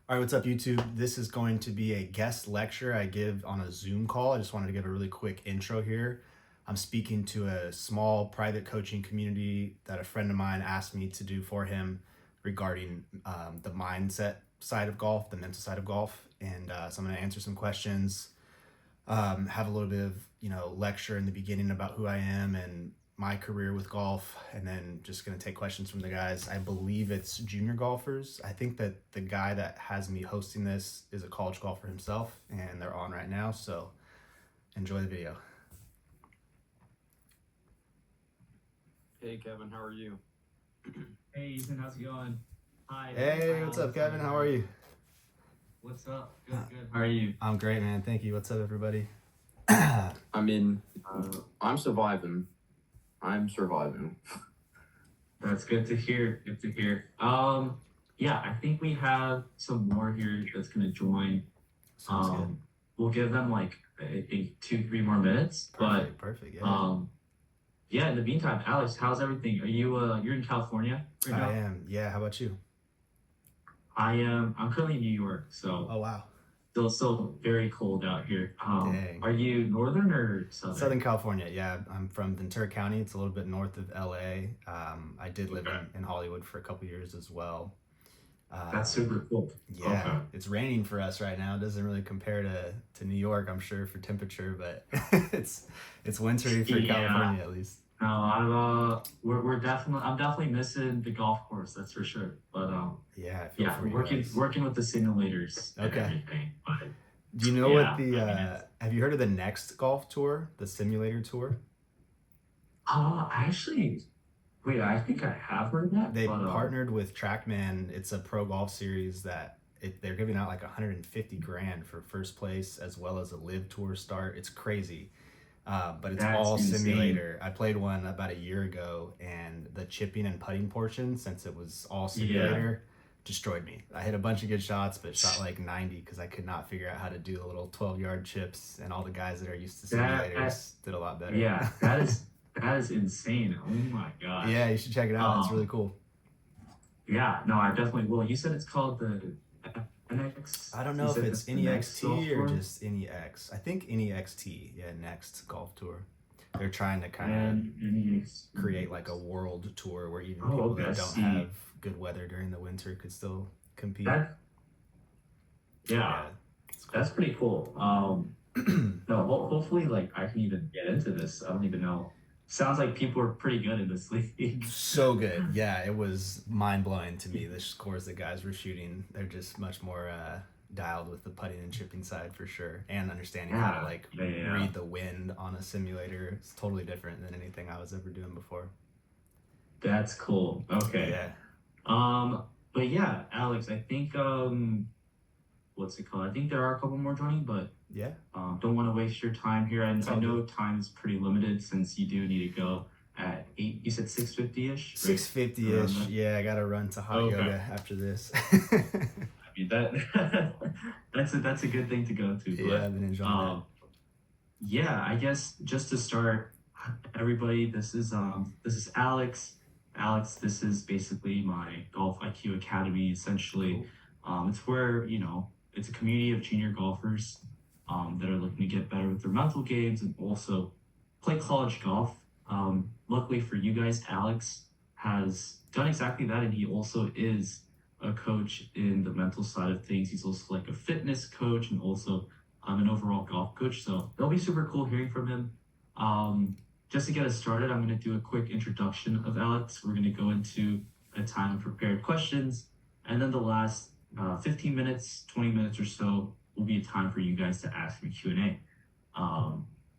All right, what's up, YouTube? This is going to be a guest lecture I give on a Zoom call. I just wanted to give a really quick intro here. I'm speaking to a small private coaching community that a friend of mine asked me to do for him regarding the mindset side of golf, the mental side of golf. And so I'm going to answer some questions, have a little bit of, lecture in the beginning about who I am and my career with golf, and then just going to take questions from the guys. I believe it's junior golfers. I think that the guy that has me hosting this is a college golfer himself, and they're on right now, so enjoy the video. Hey Kevin, how are you? Hey Ethan, how's it going? Hi. Hey, what's up, Kevin? How are you? What's up? Good. How are you? I'm great, man. Thank you. What's up, everybody? I'm surviving. I'm surviving. That's good to hear. Yeah, I think we have some more here that's gonna join. Sounds good. We'll give them like I think 2-3 more minutes. Perfect. Yeah. In the meantime, Alex, how's everything? Are you you're in California right now? I am. Yeah. How about you? I'm currently in New York, so Oh, wow. still very cold out here. Dang. Are you northern or southern? Southern California. Yeah, I'm from Ventura County. It's a little bit north of LA. I did live in Hollywood for a couple years as well. That's super cool. Yeah, okay. It's raining for us right now. It doesn't really compare to New York, I'm sure, for temperature, but it's wintry for California at least. No, I'm definitely missing the golf course, that's for sure. But yeah, I feel working with the simulators and okay. everything. But do you know what the have you heard of the Next Golf Tour, the simulator tour? Actually, wait, I think I have heard that. They partnered with TrackMan. It's a pro golf series that they're giving out like 150 grand for first place, as well as a live tour start. It's crazy. But it's all insane. Simulator. I played one about a year ago, and the chipping and putting portion, since it was all simulator, destroyed me. I hit a bunch of good shots, but shot like 90 because I could not figure out how to do the little 12-yard chips, and all the guys that are used to simulators did a lot better. Yeah, that is insane. Oh my god. Yeah, you should check it out. It's really cool. Yeah, no, I definitely will. You said it's called the NX? I don't know if it's NEXT or just NEX. I think NEXT. Yeah, Next Golf Tour. They're trying to kind of create like a world tour where even people that don't have good weather during the winter could still compete. That's pretty cool. No, hopefully, like I can even get into this. I don't even know. Sounds like people are pretty good in this league. So good. Yeah, it was mind-blowing to me. The scores the guys were shooting, they're just much more dialed with the putting and chipping side for sure, and understanding how to read the wind on a simulator. It's totally different than anything I was ever doing before. That's cool. Okay. Yeah. But yeah, Alex, I think what's it called? I think there are a couple more joining, but yeah. Don't want to waste your time here. I know time is pretty limited since you do need to go at 8. You said 6:50ish. 6:50ish. Yeah, I gotta run to hot yoga after this. I mean that's a good thing to go to. Yeah, I've been enjoying that. Yeah, I guess just to start, everybody, this is Alex. Alex, this is basically my Golf IQ Academy. Essentially, it's where it's a community of junior golfers that are looking to get better with their mental games and also play college golf. Luckily for you guys, Alex has done exactly that, and he also is a coach in the mental side of things. He's also like a fitness coach and also an overall golf coach. So it'll be super cool hearing from him. Just to get us started, I'm going to do a quick introduction of Alex. We're going to go into a time of prepared questions, and then the last 15 minutes, 20 minutes or so will be a time for you guys to ask me Q&A.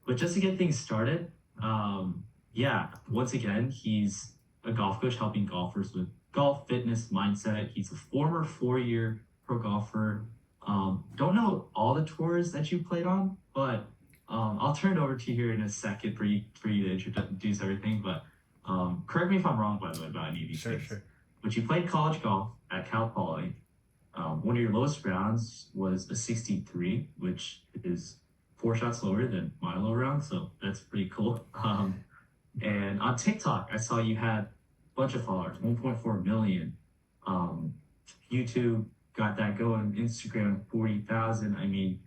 But just to get things started, once again, he's a golf coach helping golfers with golf, fitness, mindset. He's a former 4-year pro golfer. Don't know all the tours that you played on, but I'll turn it over to you here in a second for you to introduce everything. But correct me if I'm wrong, by the way, about any of these things. Sure. But you played college golf at Cal Poly. One of your lowest rounds was a 63, which is 4 shots lower than my low round, so that's pretty cool. And on TikTok, I saw you had a bunch of followers, 1.4 million. YouTube got that going. Instagram 40,000. I mean,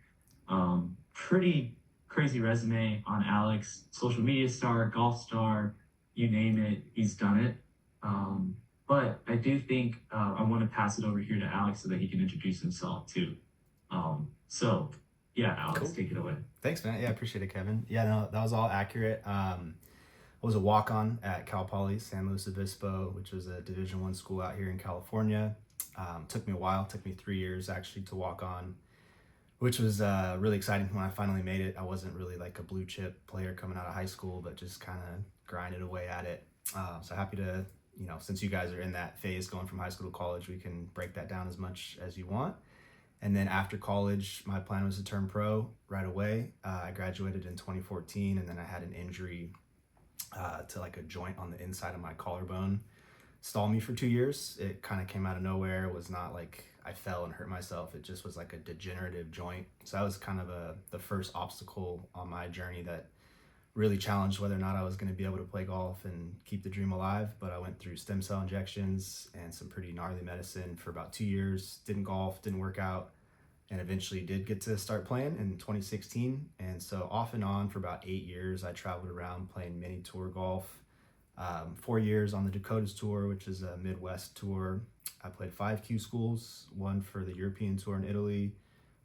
pretty crazy resume on Alex. Social media star, golf star, you name it, he's done it. But I do think I want to pass it over here to Alex so that he can introduce himself too. So yeah, Alex, Cool. take it away. Thanks, man. Yeah, I appreciate it, Kevin. Yeah, no, that was all accurate. I was a walk-on at Cal Poly San Luis Obispo, which was a Division I school out here in California. Took me a while, took me 3 years actually to walk on, which was really exciting when I finally made it. I wasn't really like a blue chip player coming out of high school, but just kind of grinded away at it. So happy to, since you guys are in that phase going from high school to college, we can break that down as much as you want. And then after college, my plan was to turn pro right away. I graduated in 2014, and then I had an injury to like a joint on the inside of my collarbone stall me for 2 years. It kind of came out of nowhere. It was not like I fell and hurt myself. It just was like a degenerative joint. So that was kind of the first obstacle on my journey that really challenged whether or not I was going to be able to play golf and keep the dream alive. But I went through stem cell injections and some pretty gnarly medicine for about 2 years. Didn't golf, didn't work out, and eventually did get to start playing in 2016. And so off and on for about 8 years, I traveled around playing mini tour golf. 4 years on the Dakotas Tour, which is a Midwest tour. I played 5Q schools, one for the European Tour in Italy,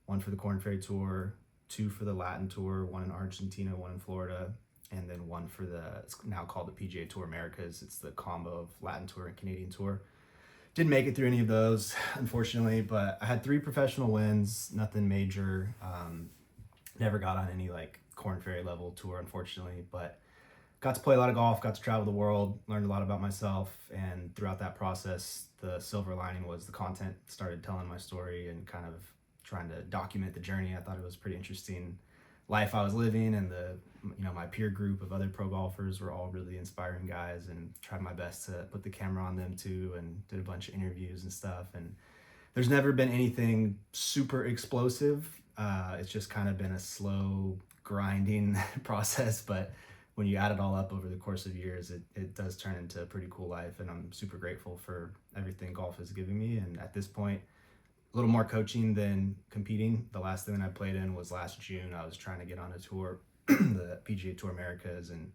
one for the Corn Ferry Tour, two for the Latin Tour, one in Argentina, one in Florida, and then one for it's now called the PGA Tour Americas. It's the combo of Latin Tour and Canadian Tour. Didn't make it through any of those, unfortunately, but I had 3 professional wins, nothing major. Never got on any like Corn Ferry level tour, unfortunately, but got to play a lot of golf, got to travel the world, learned a lot about myself. And throughout that process, the silver lining was the content. Started telling my story and kind of trying to document the journey. I thought it was pretty interesting life I was living, and my peer group of other pro golfers were all really inspiring guys, and tried my best to put the camera on them too, and did a bunch of interviews and stuff. And there's never been anything super explosive. It's just kind of been a slow grinding process, but when you add it all up over the course of years, it does turn into a pretty cool life. And I'm super grateful for everything golf has given me. And at this point, a little more coaching than competing. The last thing that I played in was last June. I was trying to get on a tour, the PGA Tour Americas. And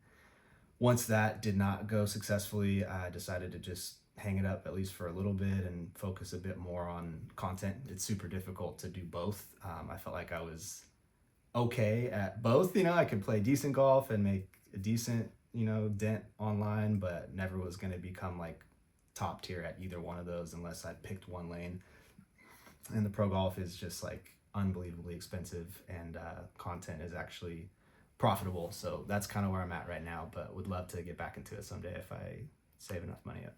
once that did not go successfully, I decided to just hang it up, at least for a little bit, and focus a bit more on content. It's super difficult to do both. I felt like I was okay at both. I could play decent golf and make a decent, dent online, but never was going to become like top tier at either one of those unless I picked one lane. And the pro golf is just like unbelievably expensive, and content is actually profitable. So that's kind of where I'm at right now, but would love to get back into it someday if I save enough money up.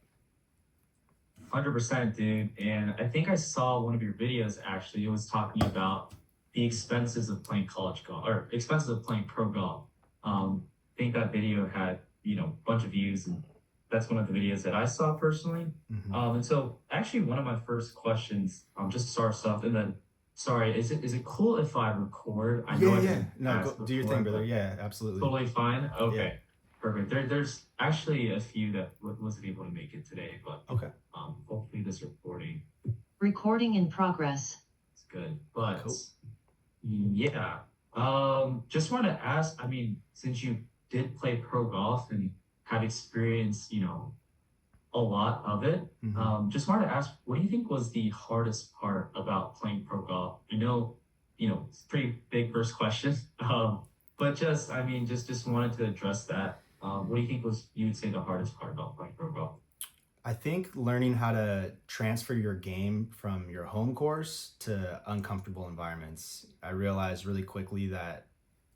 100%, dude. And I think I saw one of your videos actually. It was talking about the expenses of playing college golf or expenses of playing pro golf. I think that video had, a bunch of views, and that's one of the videos that I saw personally. Mm-hmm. And so actually one of my first questions, just to start stuff, and then sorry, is it cool if I record? I know Yeah. No, asked do your before, thing, brother. but Yeah, absolutely. totally fine. Okay. Yeah. Perfect. There's actually a few that wasn't able to make it today, but Okay. hopefully this Recording in progress. is good. But Cool. yeah, just want to ask. I mean, since you did play pro golf and have experienced, a lot of it, Mm-hmm. just wanted to ask, what do you think was the hardest part about playing pro golf? I know, it's a pretty big first question, but just wanted to address that. What do you think was you would say the hardest part about playing pro golf? I think learning how to transfer your game from your home course to uncomfortable environments. I realized really quickly that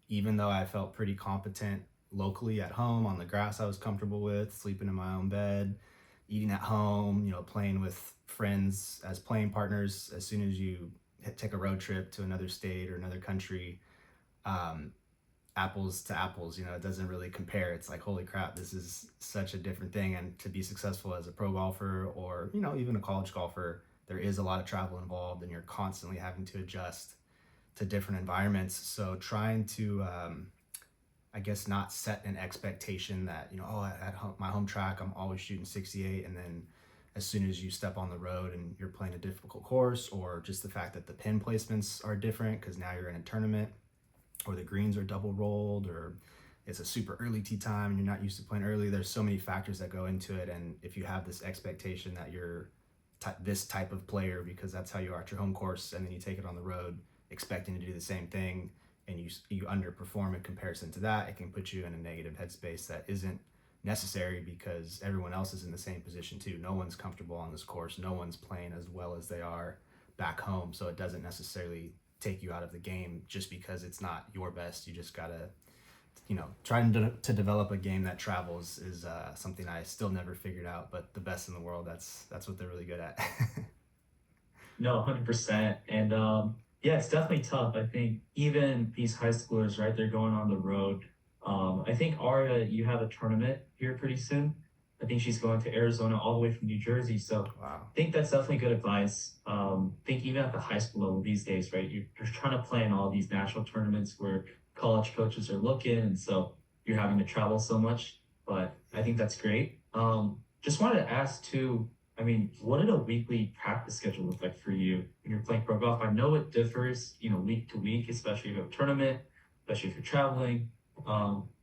even though I felt pretty competent locally at home on the grass I was comfortable with, sleeping in my own bed, eating at home, playing with friends as playing partners, as soon as you take a road trip to another state or another country, um, apples to apples, it doesn't really compare. It's like, holy crap, this is such a different thing. And to be successful as a pro golfer or, even a college golfer, there is a lot of travel involved, and you're constantly having to adjust to different environments. So trying to, I guess, not set an expectation that, at my home track, I'm always shooting 68. And then as soon as you step on the road and you're playing a difficult course, or just the fact that the pin placements are different because now you're in a tournament, or the greens are double rolled, or it's a super early tee time and you're not used to playing early. There's so many factors that go into it. And if you have this expectation that you're this type of player because that's how you are at your home course, and then you take it on the road expecting to do the same thing, and you underperform in comparison to that, it can put you in a negative headspace that isn't necessary, because everyone else is in the same position too. No one's comfortable on this course. No one's playing as well as they are back home. So it doesn't necessarily take you out of the game just because it's not your best. You just gotta, trying to develop a game that travels is something I still never figured out. But the best in the world, that's what they're really good at. No, 100%. And yeah, it's definitely tough. I think even these high schoolers, right, they're going on the road. I think Aria, you have a tournament here pretty soon. I think she's going to Arizona all the way from New Jersey. So Wow. I think that's definitely good advice. I think even at the high school level these days, right, you're trying to play in all these national tournaments where college coaches are looking. And so you're having to travel so much. But I think that's great. Just wanted to ask too, I mean, what did a weekly practice schedule look like for you when you're playing pro golf? I know it differs, week to week, especially if you have a tournament, especially if you're traveling.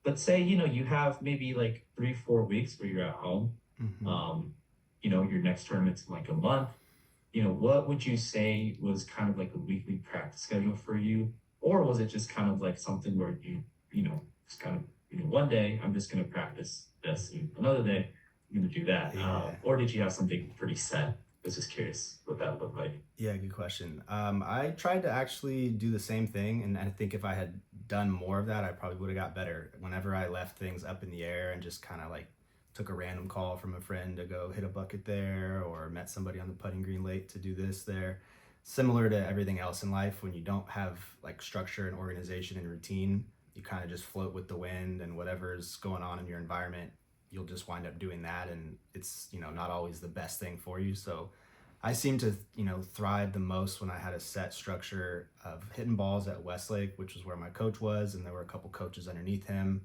But say, you have maybe like 3, 4 weeks where you're at home. Mm-hmm. Your next tournament's in like a month. What would you say was kind of like a weekly practice schedule for you? Or was it just kind of like something where just kind of, one day I'm just going to practice this, and another day I'm going to do that. Yeah. Or did you have something pretty set? I was just curious what that looked like. Yeah, good question. I tried to actually do the same thing, and I think if I had done more of that, I probably would have got better. Whenever I left things up in the air and just kind of like took a random call from a friend to go hit a bucket there, or met somebody on the putting green late to do this there, similar to everything else in life, when you don't have like structure and organization and routine, you kind of just float with the wind, and whatever's going on in your environment, you'll just wind up doing that, and it's not always the best thing for you. So I seem to, thrive the most when I had a set structure of hitting balls at Westlake, which was where my coach was, and there were a couple coaches underneath him.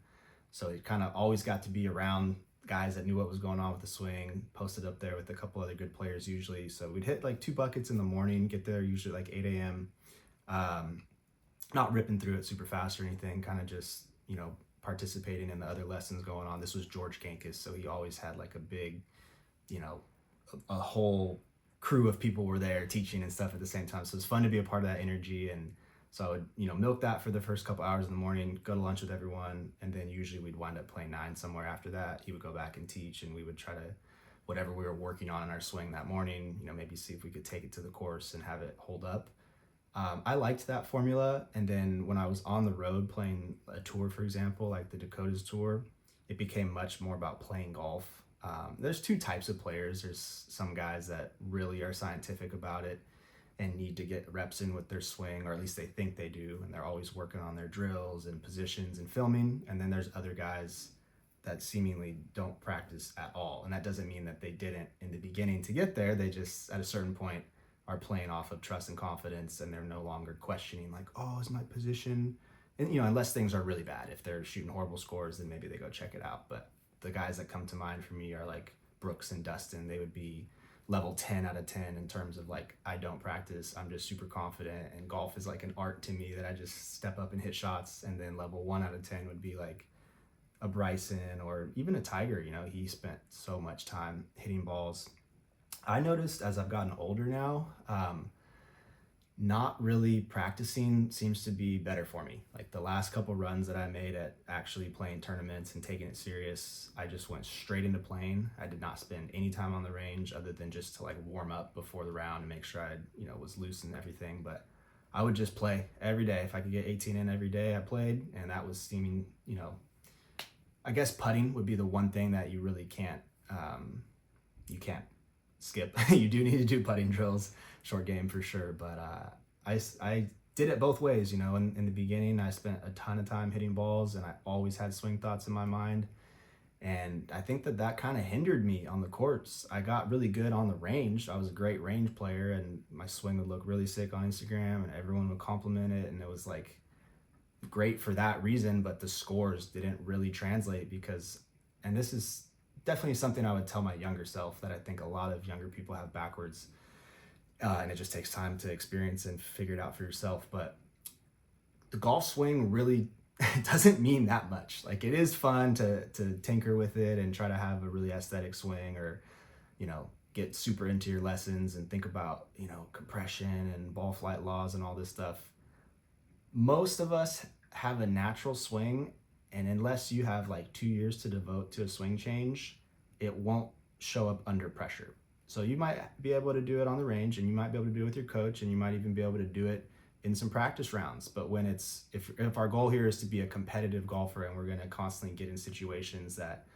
So it kind of always got to be around guys that knew what was going on with the swing, posted up there with a couple other good players usually. So we'd hit like 2 buckets in the morning, get there usually like 8 a.m. Not ripping through it super fast or anything, kind of just, participating in the other lessons going on. This was George Kankis, so he always had like a big, a whole crew of people were there teaching and stuff at the same time. So it's fun to be a part of that energy. And so I would, milk that for the first couple hours in the morning, go to lunch with everyone, and then usually we'd wind up playing 9 somewhere after that. He would go back and teach, and we would try to, whatever we were working on in our swing that morning, maybe see if we could take it to the course and have it hold up. I liked that formula. And then when I was on the road playing a tour, for example, like the Dakotas tour, it became much more about playing golf. There's 2 types of players. There's some guys that really are scientific about it and need to get reps in with their swing, or at least they think they do, and they're always working on their drills and positions and filming. And then there's other guys that seemingly don't practice at all. And that doesn't mean that they didn't in the beginning to get there. They just, at a certain point, are playing off of trust and confidence, and they're no longer questioning like, oh, is my position? And, unless things are really bad. If they're shooting horrible scores, then maybe they go check it out. But the guys that come to mind for me are like Brooks and Dustin. They would be level 10 out of 10 in terms of like, I don't practice, I'm just super confident, and golf is like an art to me that I just step up and hit shots. And then level 1 out of 10 would be like a Bryson or even a Tiger. He spent so much time hitting balls. I noticed as I've gotten older now, not really practicing seems to be better for me. Like the last couple runs that I made at actually playing tournaments and taking it serious, I just went straight into playing. I did not spend any time on the range other than just to like warm up before the round and make sure I, was loose and everything. But I would just play every day. If I could get 18 in every day, I played, and that was steaming. I guess putting would be the one thing that you really can't, you can't skip. You do need to do putting drills, short game for sure. But I did it both ways. In the beginning, I spent a ton of time hitting balls, and I always had swing thoughts in my mind. And I think that kind of hindered me on the courts. I got really good on the range. I was a great range player, and my swing would look really sick on Instagram, and everyone would compliment it. And it was like great for that reason, but the scores didn't really translate because, and this is definitely something I would tell my younger self that I think a lot of younger people have backwards. And it just takes time to experience and figure it out for yourself. But the golf swing really doesn't mean that much. Like it is fun to tinker with it and try to have a really aesthetic swing, or get super into your lessons and think about compression and ball flight laws and all this stuff. Most of us have a natural swing, and unless you have like 2 years to devote to a swing change, it won't show up under pressure. So you might be able to do it on the range, and you might be able to do it with your coach, and you might even be able to do it in some practice rounds. But when if our goal here is to be a competitive golfer and we're going to constantly get in situations that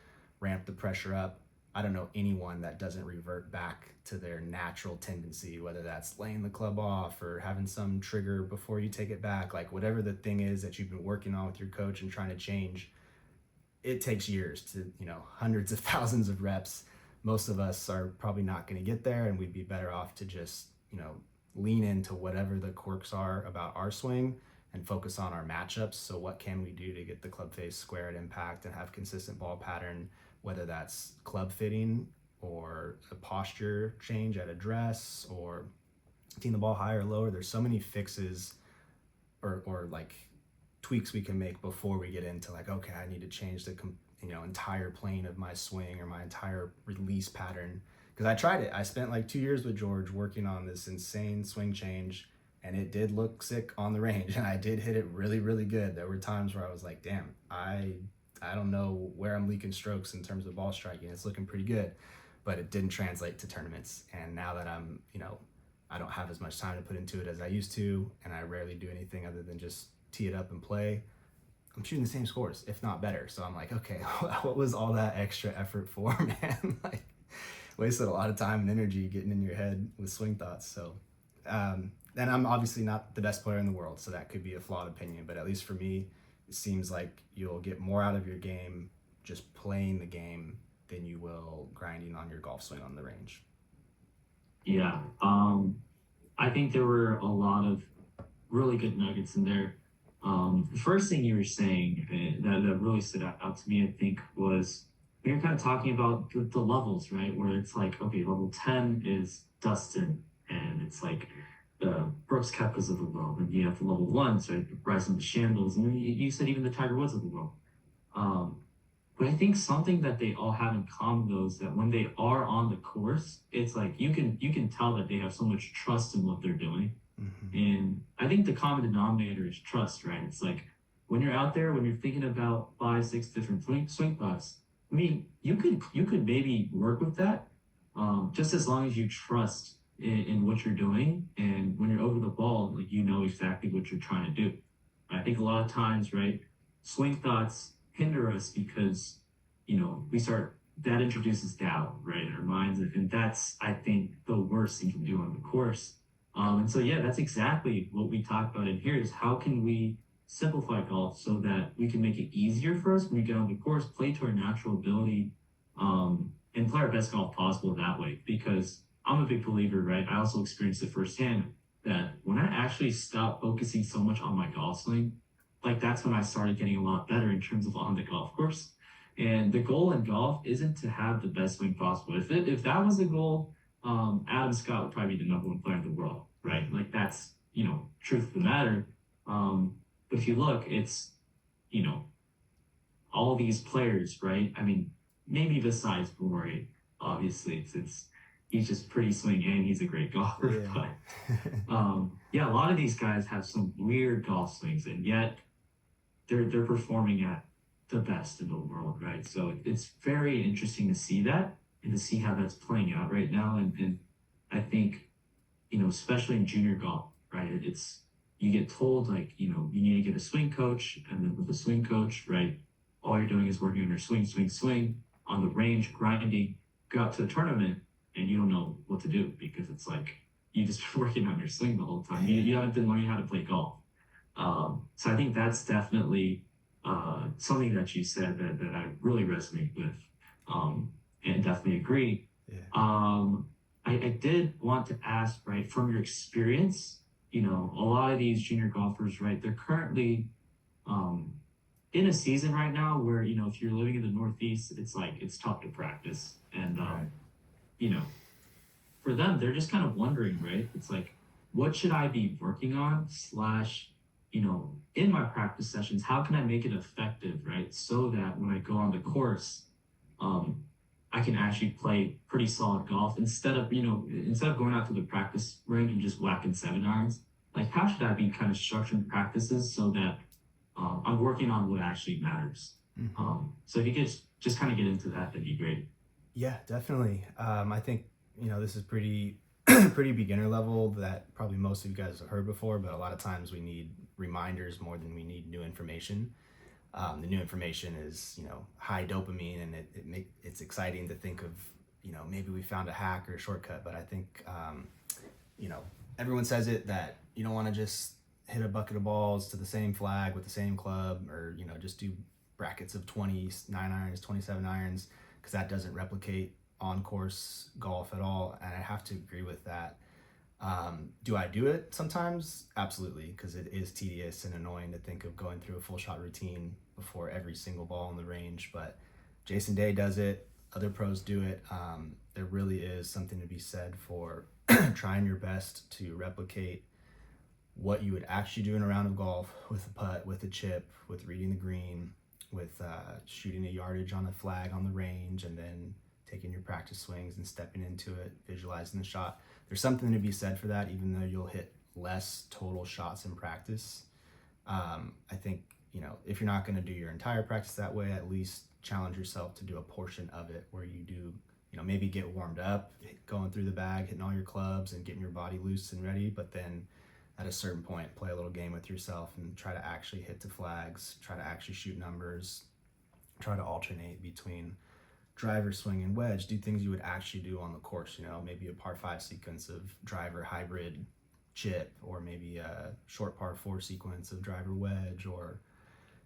ramp the pressure up, I don't know anyone that doesn't revert back to their natural tendency, whether that's laying the club off or having some trigger before you take it back, like whatever the thing is that you've been working on with your coach and trying to change. It takes years to, hundreds of thousands of reps. Most of us are probably not going to get there, and we'd be better off to just, lean into whatever the quirks are about our swing and focus on our matchups. So what can we do to get the club face square at impact and have consistent ball pattern, whether that's club fitting or a posture change at address or teeing the ball higher or lower. There's so many fixes or like tweaks we can make before we get into like, okay, I need to change the entire plane of my swing or my entire release pattern. Because I tried it. I spent like 2 years with George working on this insane swing change, and it did look sick on the range, and I did hit it really, really good. There were times where I was like, damn, I don't know where I'm leaking strokes in terms of ball striking. It's looking pretty good, but it didn't translate to tournaments. And now that I'm, I don't have as much time to put into it as I used to, and I rarely do anything other than just tee it up and play. I'm shooting the same scores, if not better. So I'm like, okay, what was all that extra effort for, man? Like, wasted a lot of time and energy getting in your head with swing thoughts. So, and I'm obviously not the best player in the world, so that could be a flawed opinion. But at least for me, it seems like you'll get more out of your game just playing the game than you will grinding on your golf swing on the range. Yeah. I think there were a lot of really good nuggets in there. The first thing you were saying that really stood out to me, I think, was we were kind of talking about the levels, right? Where it's like, okay, level 10 is Dustin, and it's like the Brooks Koepkas of the world, and you have the level 1s, right? Bryson DeChambeau's, and then you said even the Tiger Woods of the world. But I think something that they all have in common though is that when they are on the course, it's like you can tell that they have so much trust in what they're doing. Mm-hmm. And I think the common denominator is trust, right? It's like when you're out there, when you're thinking about 5, 6 different swing thoughts, I mean, you could maybe work with that, just as long as you trust in what you're doing, and when you're over the ball, like you know exactly what you're trying to do. I think a lot of times, right, swing thoughts hinder us because we start that introduces doubt, right, in our minds, and that's I think the worst thing you can do on the course. And so, yeah, that's exactly what we talk about in here is how can we simplify golf so that we can make it easier for us when we get on the course, play to our natural ability, and play our best golf possible that way. Because I'm a big believer, right? I also experienced it firsthand that when I actually stopped focusing so much on my golf swing, like that's when I started getting a lot better in terms of on the golf course. And the goal in golf isn't to have the best swing possible. If that was the goal, Adam Scott would probably be the #1 player in the world, right? Like that's truth of the matter. But if you look, it's you know all these players, right? I mean, maybe besides Rory, obviously it's he's just pretty swing and he's a great golfer. Yeah. But yeah, a lot of these guys have some weird golf swings, and yet they're performing at the best in the world, right? So it's very interesting to see that and to see how that's playing out right now. And I think, especially in junior golf, right? It's you get told like, you need to get a swing coach, and then with a swing coach, right, all you're doing is working on your swing, swing, swing on the range, grinding, go out to the tournament, and you don't know what to do because it's like you just been working on your swing the whole time. You haven't been learning how to play golf. So I think that's definitely something that you said that I really resonate with, and definitely agree. Yeah. I did want to ask, right, from your experience, a lot of these junior golfers, right, they're currently in a season right now where, if you're living in the Northeast, it's like it's tough to practice. And Right. you know, for them, they're just kind of wondering, right? It's like, what should I be working on? Slash, in my practice sessions, how can I make it effective, right? So that when I go on the course, um, I can actually play pretty solid golf instead of going out to the practice range and just whacking 7 irons. Like, how should I be kind of structuring practices so that I'm working on what actually matters? Hmm. So if you could just kind of get into that, that'd be great. Yeah, definitely. I think this is pretty pretty beginner level that probably most of you guys have heard before, but a lot of times we need reminders more than we need new information. The new information is high dopamine, and it's exciting to think of maybe we found a hack or a shortcut. But I think you know everyone says it that you don't want to just hit a bucket of balls to the same flag with the same club, or just do brackets of 29 irons, 27 irons, because that doesn't replicate on course golf at all. And I have to agree with that. Do I do it sometimes? Absolutely, because it is tedious and annoying to think of going through a full shot routine before every single ball in the range. But Jason Day does it. Other pros do it. There really is something to be said for trying your best to replicate what you would actually do in a round of golf with a putt, with a chip, with reading the green, with shooting a yardage on a flag on the range, and then taking your practice swings and stepping into it, visualizing the shot. There's something to be said for that, even though you'll hit less total shots in practice. I think, if you're not going to do your entire practice that way, at least challenge yourself to do a portion of it where you do, maybe get warmed up, going through the bag, hitting all your clubs and getting your body loose and ready, but then at a certain point, play a little game with yourself and try to actually hit the flags, try to actually shoot numbers, try to alternate between driver, swing, and wedge. Do things you would actually do on the course, maybe a par 5 sequence of driver, hybrid, chip, or maybe a short par 4 sequence of driver, wedge, or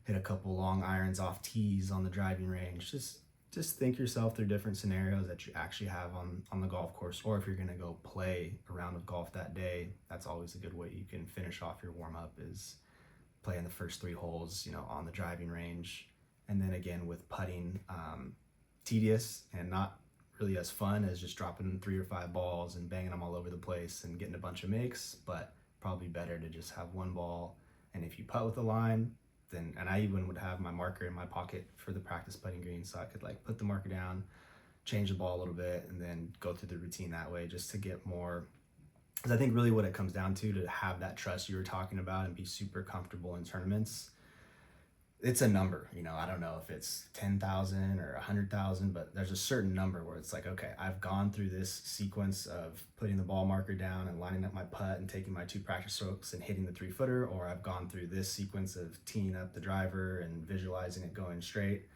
hit a couple long irons off tees on the driving range. Just think yourself through different scenarios that you actually have on the golf course, or if you're going to go play a round of golf that day, that's always a good way you can finish off your warm-up, is playing the first 3 holes on the driving range. And then again with putting, tedious and not really as fun as just dropping 3 or 5 balls and banging them all over the place and getting a bunch of makes, but probably better to just have one ball. And if you putt with a line, then, and I even would have my marker in my pocket for the practice putting green, so I could put the marker down, change the ball a little bit, and then go through the routine that way, just to get more. Because I think really what it comes down to have that trust you were talking about and be super comfortable in tournaments, it's a number. I don't know if it's 10,000 or 100,000, but there's a certain number where it's like, okay, I've gone through this sequence of putting the ball marker down and lining up my putt and taking my 2 practice strokes and hitting the 3-footer, or I've gone through this sequence of teeing up the driver and visualizing it going straight.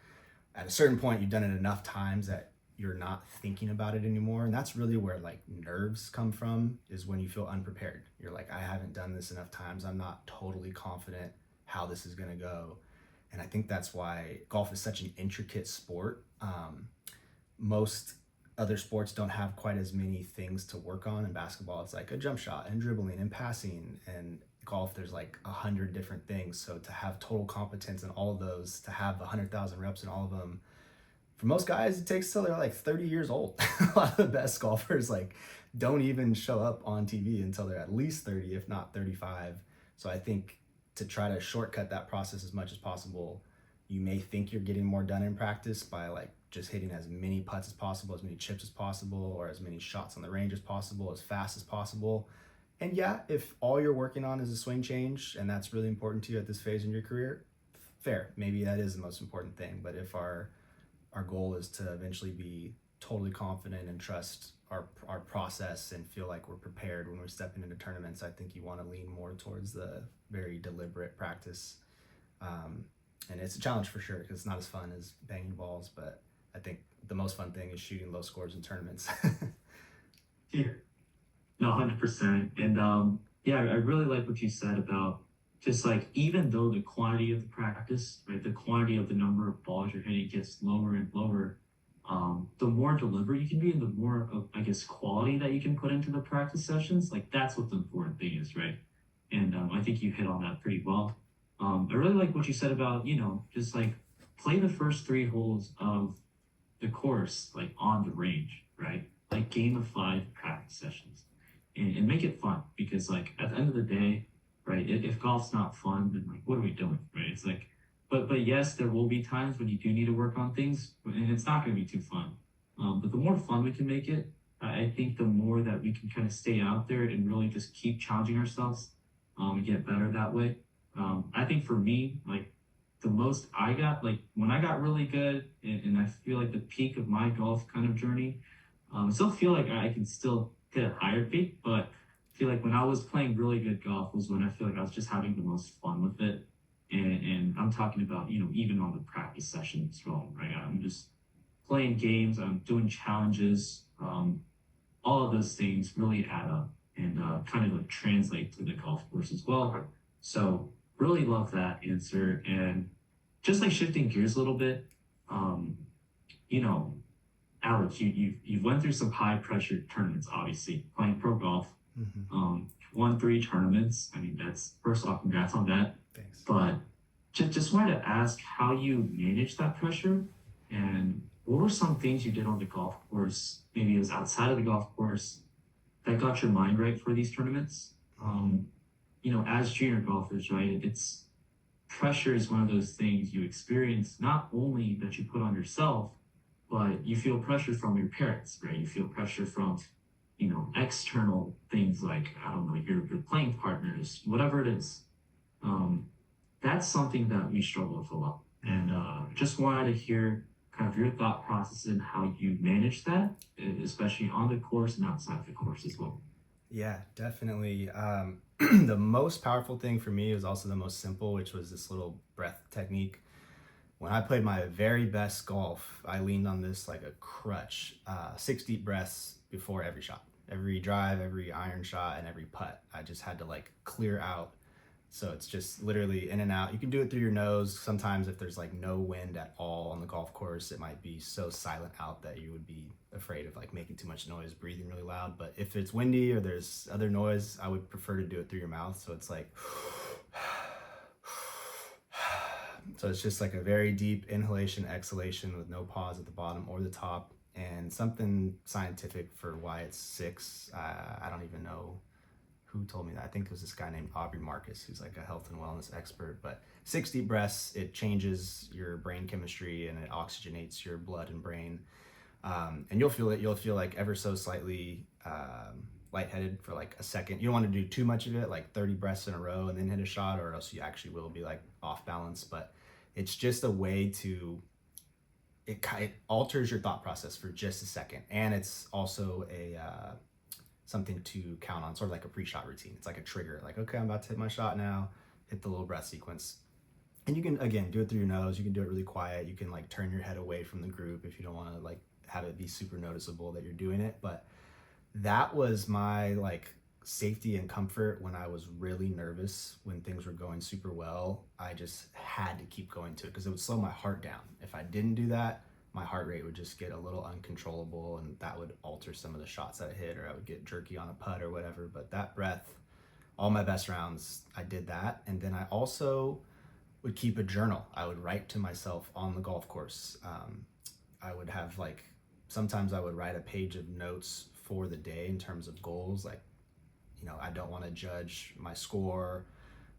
At a certain point, you've done it enough times that you're not thinking about it anymore. And that's really where nerves come from, is when you feel unprepared. You're like, I haven't done this enough times. I'm not totally confident how this is going to go. And I think that's why golf is such an intricate sport. Most other sports don't have quite as many things to work on. In basketball, it's like a jump shot and dribbling and passing. And golf, there's 100 different things. So to have total competence in all of those, to have 100,000 reps in all of them, for most guys, it takes till they're 30 years old. A lot of the best golfers don't even show up on TV until they're at least 30, if not 35. So I think to try to shortcut that process as much as possible, you may think you're getting more done in practice by just hitting as many putts as possible, as many chips as possible, or as many shots on the range as possible, as fast as possible. And yeah, if all you're working on is a swing change and that's really important to you at this phase in your career, fair, maybe that is the most important thing. But if our goal is to eventually be totally confident and trust our process and feel like we're prepared when we're stepping into tournaments, I think you want to lean more towards the very deliberate practice. And it's a challenge for sure, because it's not as fun as banging balls, but I think the most fun thing is shooting low scores in tournaments. Yeah. No, 100%. And yeah, I really like what you said about just even though the quantity of the practice, right, the quantity of the number of balls you're hitting gets lower and lower, the more deliberate you can be and the more of, I guess, quality that you can put into the practice sessions, that's what the important thing is, right? And I think you hit on that pretty well. I really like what you said about, just like play the first three holes of the course like on the range, right? Like gamify practice sessions and make it fun because like at the end of the day, right? If golf's not fun, then like what are we doing, right? It's like, but yes, there will be times when you do need to work on things, and it's not going to be too fun. But the more fun we can make it, I think the more that we can kind of stay out there and really just keep challenging ourselves and get better that way. I think for me, like the most I got, like when I got really good, and I feel like the peak of my golf kind of journey, I still feel like I can still hit a higher peak, but I feel like when I was playing really good golf was when I feel like I was just having the most fun with it. And I'm talking about, even on the practice sessions as well, right? I'm just playing games, I'm doing challenges, all of those things really add up and kind of like translate to the golf course as well. So really love that answer. And just like shifting gears a little bit, um, you know, Alex, you went through some high pressure tournaments, obviously playing pro golf. Mm-hmm. Won 3 tournaments. I mean, that's first off, congrats on that. Thanks. But just wanted to ask how you managed that pressure and what were some things you did on the golf course, maybe it was outside of the golf course, that got your mind right for these tournaments? As junior golfers, right, it's pressure is one of those things you experience not only that you put on yourself, but you feel pressure from your parents, right? You feel pressure from, external things like, I don't know, your playing partners, whatever it is. Um, that's something that we struggle with a lot. And just wanted to hear kind of your thought process and how you manage that, especially on the course and outside the course as well. Yeah, definitely. The most powerful thing for me was also the most simple, which was this little breath technique. When I played my very best golf, I leaned on this like a crutch, 6 deep breaths before every shot, every drive, every iron shot, and every putt. I just had to like clear out. So it's just literally in and out. You can do it through your nose. Sometimes if there's like no wind at all on the golf course, it might be so silent out that you would be afraid of like making too much noise, breathing really loud. But if it's windy or there's other noise, I would prefer to do it through your mouth. So it's like, so it's just like a very deep inhalation, exhalation with no pause at the bottom or the top. And something scientific for why it's 6. I don't even know who told me that. I think it was this guy named Aubrey Marcus, who's like a health and wellness expert. But 6 deep breaths, it changes your brain chemistry and it oxygenates your blood and brain. And you'll feel it. You'll feel like ever so slightly lightheaded for like a second. You don't want to do too much of it, like 30 breaths in a row and then hit a shot, or else you actually will be like off balance. But it's just a way to, it alters your thought process for just a second. And it's also a, something to count on, sort of like a pre-shot routine. It's like a trigger, like, okay, I'm about to hit my shot now, hit the little breath sequence. And you can, again, do it through your nose. You can do it really quiet. You can like turn your head away from the group if you don't want to like have it be super noticeable that you're doing it. But that was my like safety and comfort when I was really nervous, when things were going super well. I just had to keep going to it because it would slow my heart down. If I didn't do that, my heart rate would just get a little uncontrollable, and that would alter some of the shots that I hit, or I would get jerky on a putt or whatever. But that breath, all my best rounds, I did that. And then I also would keep a journal. I would write to myself on the golf course. I would have like, sometimes I would write a page of notes for the day in terms of goals. Like, I don't want to judge my score.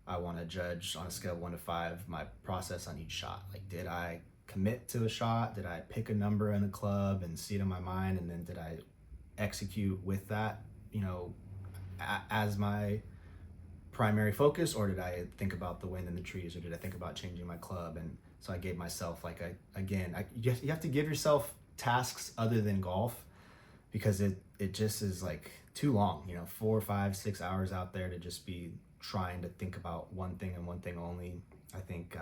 I want to judge on a scale of 1 to 5 my process on each shot. Like, did I commit to a shot? Did I pick a number in a club and see it in my mind? And then did I execute with that, as my primary focus? Or did I think about the wind and the trees? Or did I think about changing my club? And so I gave myself like, you have to give yourself tasks other than golf, because it just is like too long, 4, 5, 6 hours out there to just be trying to think about one thing and one thing only. I think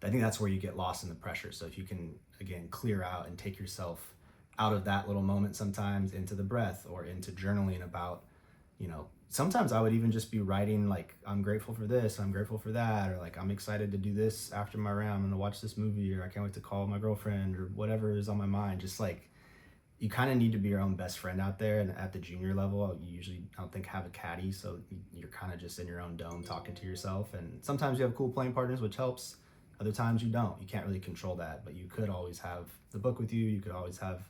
that's where you get lost in the pressure. So if you can, again, clear out and take yourself out of that little moment sometimes into the breath or into journaling about, sometimes I would even just be writing like, I'm grateful for this, I'm grateful for that, or like, I'm excited to do this after my round, I'm gonna watch this movie, or I can't wait to call my girlfriend, or whatever is on my mind. Just like you kind of need to be your own best friend out there. And at the junior level, you usually, I don't think, have a caddy, so you're kind of just in your own dome talking to yourself. And sometimes you have cool playing partners, which helps. Other times you don't. You can't really control that, but you could always have the book with you. You could always have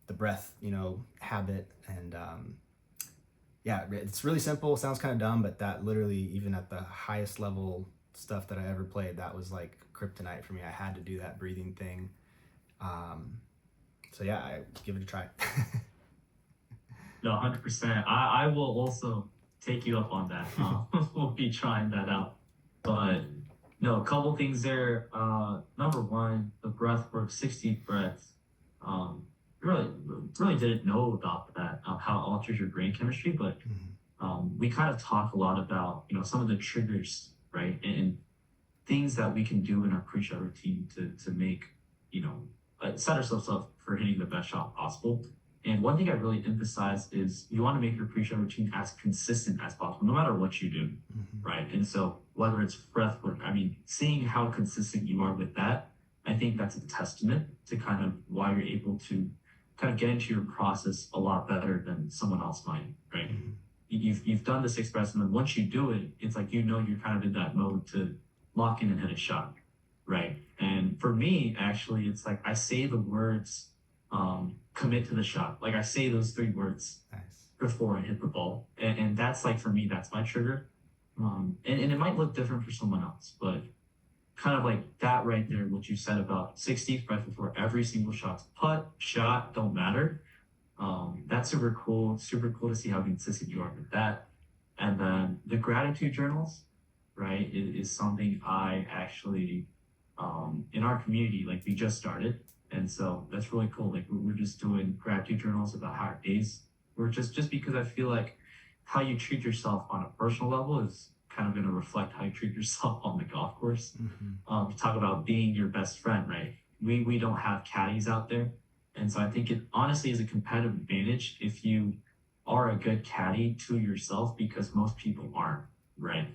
the breath, habit. And yeah, it's really simple. Sounds kind of dumb, but that literally, even at the highest level stuff that I ever played, that was like kryptonite for me. I had to do that breathing thing. Um, so yeah, I give it a try. No, 100%. I will also take you up on that. We'll be trying that out. But no, a couple things there. Number one, the breath work, 60 breaths. Um, really, really didn't know about that, how it alters your brain chemistry, but we kind of talk a lot about, some of the triggers, right? And things that we can do in our pre-shot routine to make, set ourselves up for hitting the best shot possible. And one thing I really emphasize is you want to make your pre-shot routine as consistent as possible, no matter what you do, right? And so whether it's breath work, I mean, seeing how consistent you are with that, I think that's a testament to kind of why you're able to kind of get into your process a lot better than someone else might, right? You've done the 6 breaths, and then once you do it, it's like you're kind of in that mode to lock in and hit a shot, right? And for me, actually, it's like I say the words commit to the shot. Like I say those 3 words Nice. before I hit the ball. And that's like for me, that's my trigger. And it might look different for someone else, but kind of like that right there, what you said about 60th breath before every single shot. Putt, shot, don't matter. That's super cool. Super cool to see how consistent you are with that. And then the gratitude journals, right, is something I actually, in our community, like we just started. And so that's really cool. Like we're just doing gratitude journals about how our days were just because I feel like how you treat yourself on a personal level is kind of going to reflect how you treat yourself on the golf course. Talk about being your best friend, right? We don't have caddies out there. And so I think it honestly is a competitive advantage if you are a good caddy to yourself because most people aren't, right?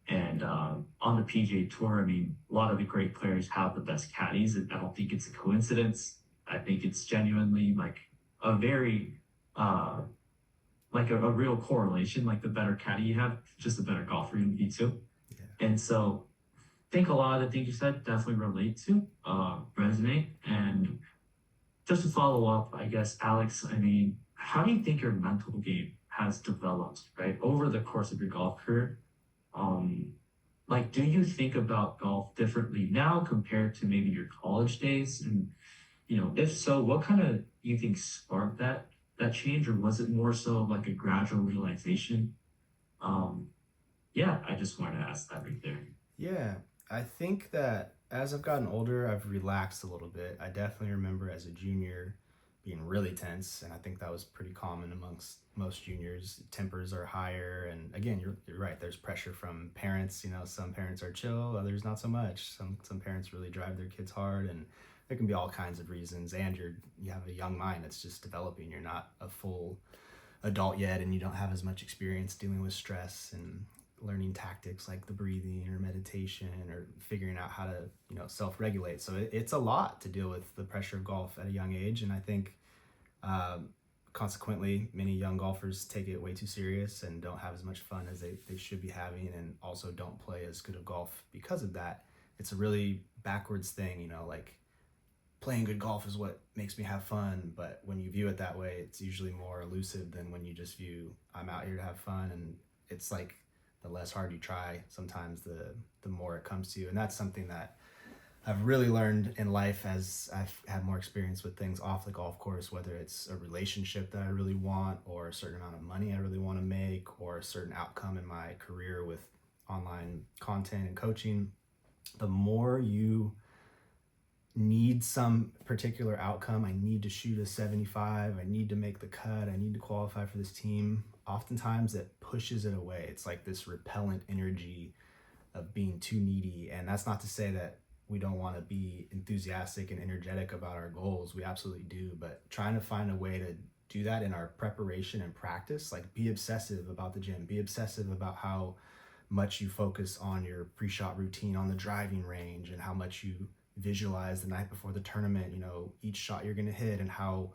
And on the PGA Tour, I mean, a lot of the great players have the best caddies. And I don't think it's a coincidence. I think it's genuinely like a very, like a real correlation. Like the better caddy you have, just the better golfer you'll be too. Yeah. And so I think a lot of the things you said definitely relate to, resonate. And just to follow up, I guess, Alex, I mean, how do you think your mental game has developed, right, over the course of your golf career? Like, do you think about golf differently now compared to maybe your college days? And, if so, what kind of you think sparked that change, or was it more so like a gradual realization? Yeah, I just wanted to ask that right there. Yeah, I think that as I've gotten older, I've relaxed a little bit. I definitely remember as a junior being really tense, and I think that was pretty common amongst most juniors. Tempers are higher, and again, you're right. There's pressure from parents. Some parents are chill, others not so much. Some parents really drive their kids hard, and there can be all kinds of reasons. And you have a young mind that's just developing. You're not a full adult yet, and you don't have as much experience dealing with stress and learning tactics like the breathing or meditation or figuring out how to self-regulate. So it's a lot to deal with the pressure of golf at a young age, and I think consequently many young golfers take it way too serious and don't have as much fun as they should be having, and also don't play as good of golf because of that. It's a really backwards thing, like playing good golf is what makes me have fun, but when you view it that way, it's usually more elusive than when you just view I'm out here to have fun. And it's like the less hard you try, sometimes the more it comes to you. And that's something that I've really learned in life as I've had more experience with things off the golf course, whether it's a relationship that I really want, or a certain amount of money I really want to make, or a certain outcome in my career with online content and coaching. The more you need some particular outcome, I need to shoot a 75, I need to make the cut, I need to qualify for this team, oftentimes it pushes it away. It's like this repellent energy of being too needy. And that's not to say that we don't want to be enthusiastic and energetic about our goals. We absolutely do. But trying to find a way to do that in our preparation and practice, like be obsessive about the gym, be obsessive about how much you focus on your pre-shot routine on the driving range, and how much you visualize the night before the tournament, each shot you're going to hit, and how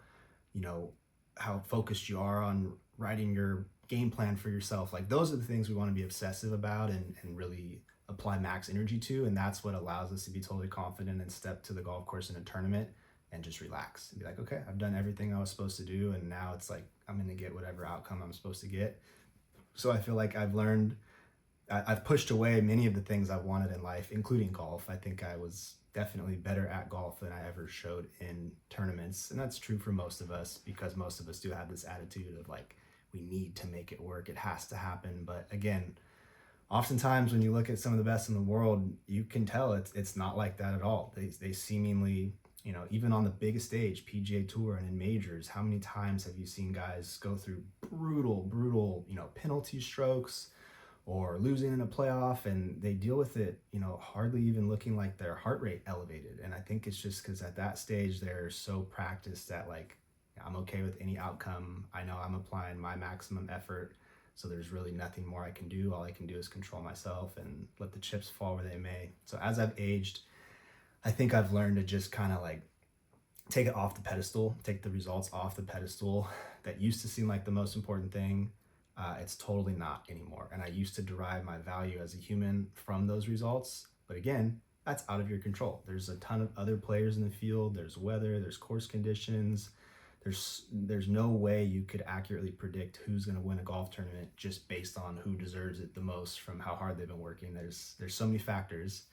you know, how focused you are on writing your game plan for yourself. Like those are the things we want to be obsessive about and really apply max energy to. And that's what allows us to be totally confident and step to the golf course in a tournament and just relax and be like, okay, I've done everything I was supposed to do. And now it's like, I'm going to get whatever outcome I'm supposed to get. So I feel like I've pushed away many of the things I've wanted in life, including golf. I think I was definitely better at golf than I ever showed in tournaments. And that's true for most of us because most of us do have this attitude of like, we need to make it work. It has to happen. But again, oftentimes when you look at some of the best in the world, you can tell it's not like that at all. They seemingly, even on the biggest stage, PGA Tour and in majors, how many times have you seen guys go through brutal, penalty strokes or losing in a playoff, and they deal with it, hardly even looking like their heart rate elevated. And I think it's just because at that stage, they're so practiced that like, I'm okay with any outcome. I know I'm applying my maximum effort. So there's really nothing more I can do. All I can do is control myself and let the chips fall where they may. So as I've aged, I think I've learned to just kind of like take it off the pedestal, take the results off the pedestal. That used to seem like the most important thing. It's totally not anymore. And I used to derive my value as a human from those results. But again, that's out of your control. There's a ton of other players in the field. There's weather, there's course conditions. There's no way you could accurately predict who's going to win a golf tournament just based on who deserves it the most from how hard they've been working. There's so many factors.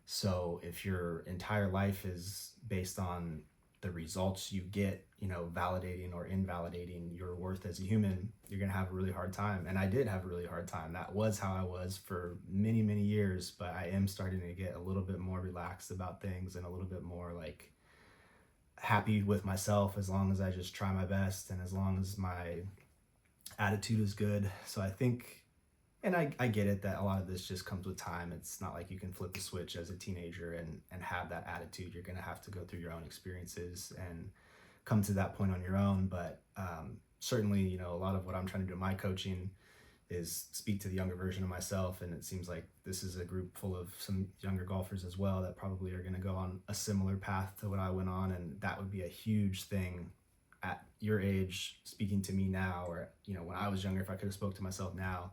So if your entire life is based on the results you get, validating or invalidating your worth as a human, you're going to have a really hard time. And I did have a really hard time. That was how I was for many, many years, but I am starting to get a little bit more relaxed about things and a little bit more like happy with myself as long as I just try my best and as long as my attitude is good. So I think, and I get it that a lot of this just comes with time. It's not like you can flip the switch as a teenager and have that attitude. You're going to have to go through your own experiences and come to that point on your own. But certainly, a lot of what I'm trying to do in my coaching is speak to the younger version of myself. And it seems like this is a group full of some younger golfers as well that probably are going to go on a similar path to what I went on. And that would be a huge thing at your age, speaking to me now, or, when I was younger, if I could have spoke to myself now,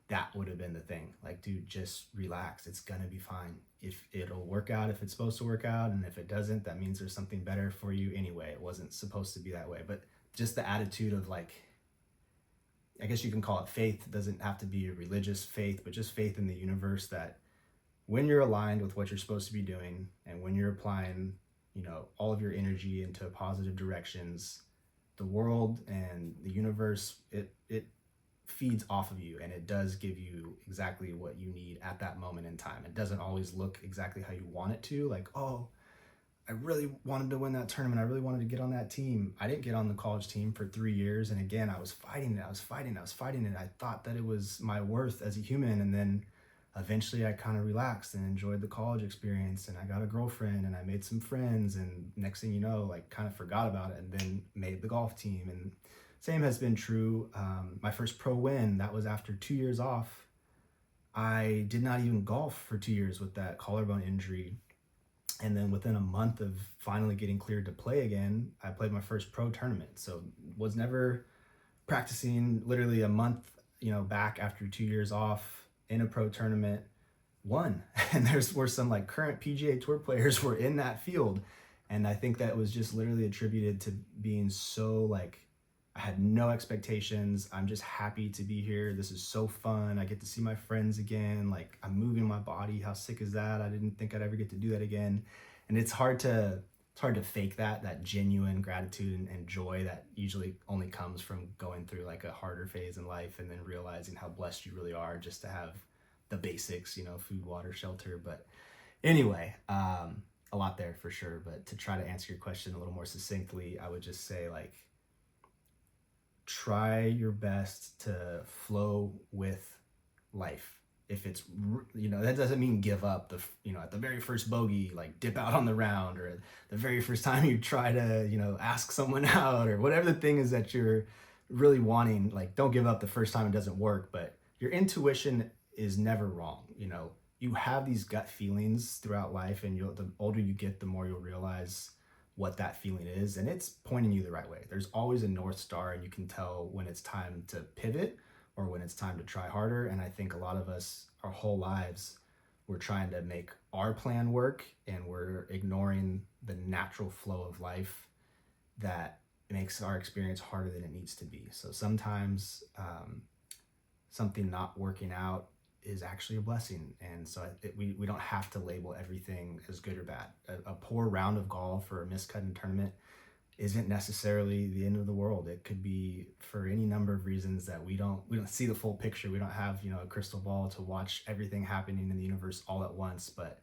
that would have been the thing. Like, dude, just relax. It's going to be fine. If it'll work out, if it's supposed to work out. And if it doesn't, that means there's something better for you anyway. It wasn't supposed to be that way. But just the attitude of like, I guess you can call it faith. It doesn't have to be a religious faith, but just faith in the universe that when you're aligned with what you're supposed to be doing and when you're applying, all of your energy into positive directions, the world and the universe, it feeds off of you and it does give you exactly what you need at that moment in time. It doesn't always look exactly how you want it to. Like, oh, I really wanted to win that tournament. I really wanted to get on that team. I didn't get on the college team for 3 years. And again, I was fighting it. I thought that it was my worth as a human. And then eventually I kind of relaxed and enjoyed the college experience. And I got a girlfriend and I made some friends. And next thing you know, like kind of forgot about it and then made the golf team. And same has been true. My first pro win, that was after 2 years off. I did not even golf for 2 years with that collarbone injury. And then within a month of finally getting cleared to play again, I played my first pro tournament. So was never practicing, literally a month, back after 2 years off in a pro tournament, won. And were some like current PGA Tour players were in that field. And I think that was just literally attributed to being so like, I had no expectations. I'm just happy to be here. This is so fun. I get to see my friends again. Like I'm moving my body. How sick is that? I didn't think I'd ever get to do that again. And it's hard to fake that genuine gratitude and joy that usually only comes from going through like a harder phase in life and then realizing how blessed you really are just to have the basics, food, water, shelter. But anyway, a lot there for sure. But to try to answer your question a little more succinctly, I would just say like, try your best to flow with life. If it's, that doesn't mean give up at the very first bogey, like dip out on the round, or the very first time you try to, ask someone out, or whatever the thing is that you're really wanting. Like, don't give up the first time it doesn't work, but your intuition is never wrong. You have these gut feelings throughout life, and the older you get, the more you'll realize what that feeling is, and it's pointing you the right way. There's always a North Star, and you can tell when it's time to pivot or when it's time to try harder. And I think a lot of us, our whole lives, we're trying to make our plan work and we're ignoring the natural flow of life that makes our experience harder than it needs to be. So sometimes something not working out is actually a blessing. And so we don't have to label everything as good or bad. A poor round of golf or a miscut in a tournament isn't necessarily the end of the world. It could be for any number of reasons that we don't see the full picture. We don't have a crystal ball to watch everything happening in the universe all at once. But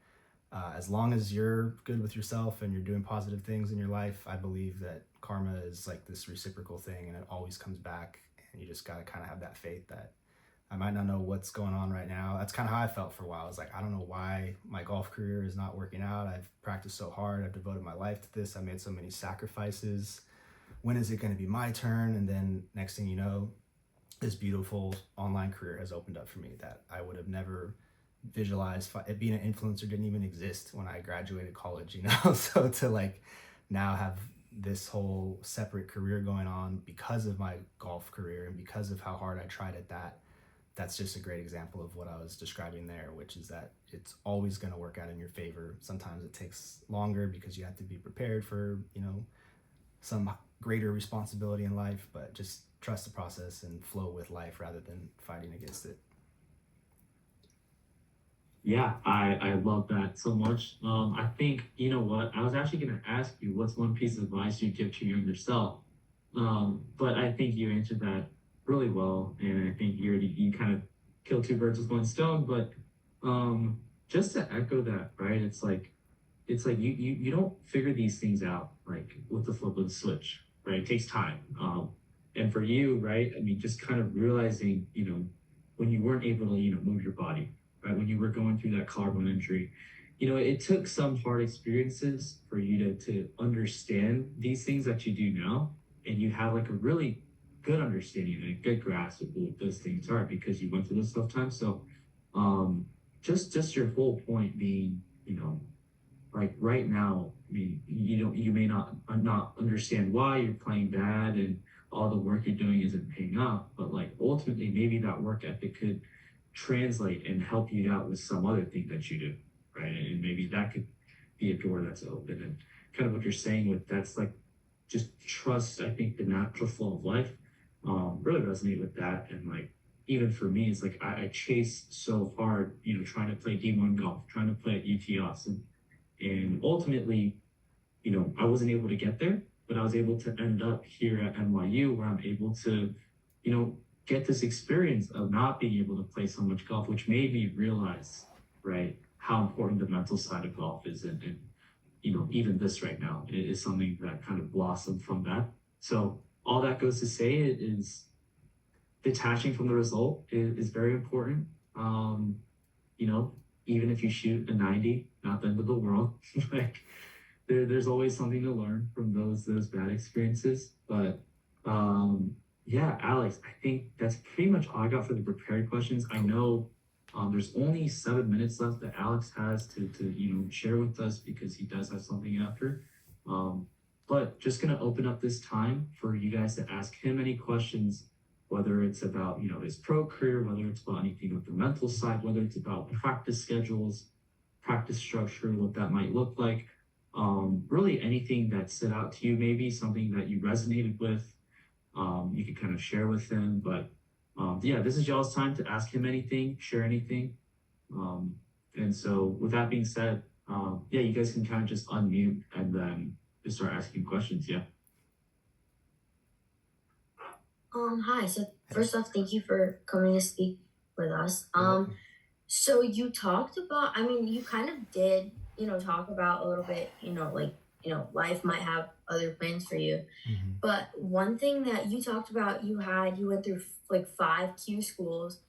as long as you're good with yourself and you're doing positive things in your life, I believe that karma is like this reciprocal thing, and it always comes back. And you just got to kind of have that faith that I might not know what's going on right now. That's kind of how I felt for a while. I was like, I don't know why my golf career is not working out. I've practiced so hard. I've devoted my life to this. I made so many sacrifices. When is it going to be my turn? And then next thing you know, this beautiful online career has opened up for me that I would have never visualized. Being an influencer didn't even exist when I graduated college. So to like now have this whole separate career going on because of my golf career and because of how hard I tried at that's just a great example of what I was describing there, which is that it's always going to work out in your favor. Sometimes it takes longer because you have to be prepared for, some greater responsibility in life, but just trust the process and flow with life rather than fighting against it. Yeah, I love that so much. I think, you know what, I was actually going to ask you what's one piece of advice you'd give to your younger self. But I think you answered that really well, and I think you kind of killed two birds with one stone. But just to echo that, right? It's like you don't figure these things out like with the flip of the switch, right? It takes time. And for you, right? I mean, just kind of realizing, when you weren't able to, move your body, right? When you were going through that collarbone injury, it took some hard experiences for you to understand these things that you do now, and you have like a really good understanding and a good grasp of what those things are because you went through those tough times. So, um, just your whole point being, like right now, I mean, you may not understand why you're playing bad and all the work you're doing isn't paying off, but like ultimately maybe that work ethic could translate and help you out with some other thing that you do, right? And maybe that could be a door that's open. And kind of what you're saying with that's like just trust, I think the natural flow of life, really resonate with that. And like even for me, it's like I chase so hard, trying to play D1 golf, trying to play at UT Austin, and ultimately, I wasn't able to get there, but I was able to end up here at NYU where I'm able to, get this experience of not being able to play so much golf, which made me realize, right, how important the mental side of golf is. And even this right now is something that kind of blossomed from that. So all that goes to say it is detaching from the result is very important. You know, Even if you shoot a 90, not the end of the world. Like there's always something to learn from those bad experiences. But yeah, Alex, I think that's pretty much all I got for the prepared questions. I know there's only 7 minutes left that Alex has to share with us because he does have something after. Um, but just gonna open up this time for you guys to ask him any questions, whether it's about his pro career, whether it's about anything with the mental side, whether it's about practice schedules, practice structure, what that might look like. Really anything that stood out to you, maybe something that you resonated with, you could kind of share with him. But yeah, this is y'all's time to ask him anything, share anything. Um, and so with that being said, yeah, you guys can kind of just unmute and then just start asking questions. Yeah. Hi. So first off, thank you for coming to speak with us. So you talked about, I mean, you kind of did, talk about a little bit, like, life might have other plans for you. Mm-hmm. But one thing that you talked about, you went through like 5 Q schools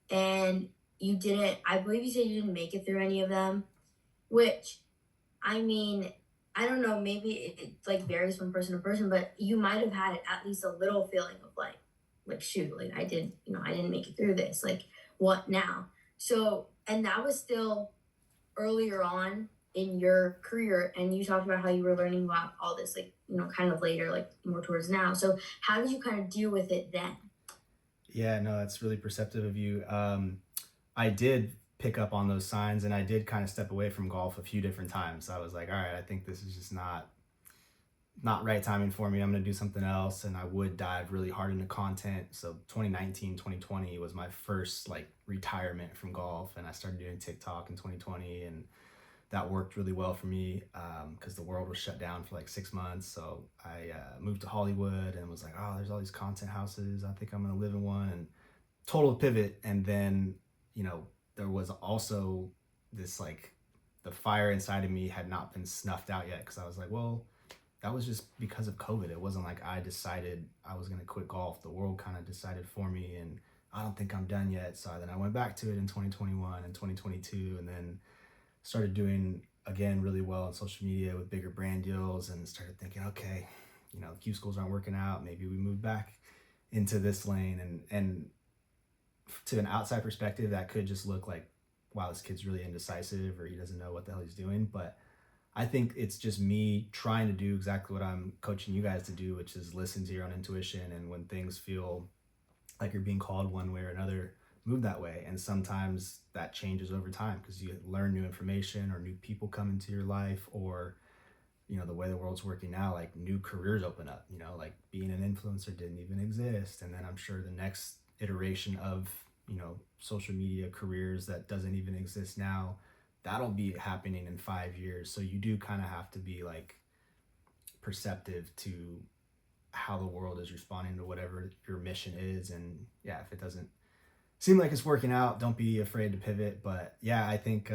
and you didn't, I believe you said you didn't make it through any of them, which, I mean, I don't know, maybe it like varies from person to person, but you might have had at least a little feeling of like shoot, like I didn't make it through this. Like what now? So, and that was still earlier on in your career, and you talked about how you were learning about all this, like, kind of later, like more towards now. So how did you kind of deal with it then? Yeah, no, that's really perceptive of you. I did pick up on those signs, and I did kind of step away from golf a few different times. I was like, all right, I think this is just not right timing for me. I'm going to do something else. And I would dive really hard into content. So 2019, 2020 was my first like retirement from golf. And I started doing TikTok in 2020, and that worked really well for me because the world was shut down for like 6 months. So I moved to Hollywood and was like, oh, there's all these content houses. I think I'm going to live in one, and total pivot. And then, there was also this like the fire inside of me had not been snuffed out yet, because I was like, well, that was just because of COVID. It wasn't like I decided I was going to quit golf. The world kind of decided for me, and I don't think I'm done yet. So then I went back to it in 2021 and 2022, and then started doing again really well on social media with bigger brand deals, and started thinking, okay, Q schools aren't working out. Maybe we move back into this lane. And to an outside perspective, that could just look like, wow, this kid's really indecisive, or he doesn't know what the hell he's doing. But I think it's just me trying to do exactly what I'm coaching you guys to do, which is listen to your own intuition. And when things feel like you're being called one way or another, move that way. And sometimes that changes over time because you learn new information, or new people come into your life, or the way the world's working now, like new careers open up. Like being an influencer didn't even exist, and then I'm sure the next iteration of social media careers that doesn't even exist now, that'll be happening in 5 years. So you do kind of have to be like perceptive to how the world is responding to whatever your mission is. And yeah, if it doesn't seem like it's working out, don't be afraid to pivot. But yeah, I think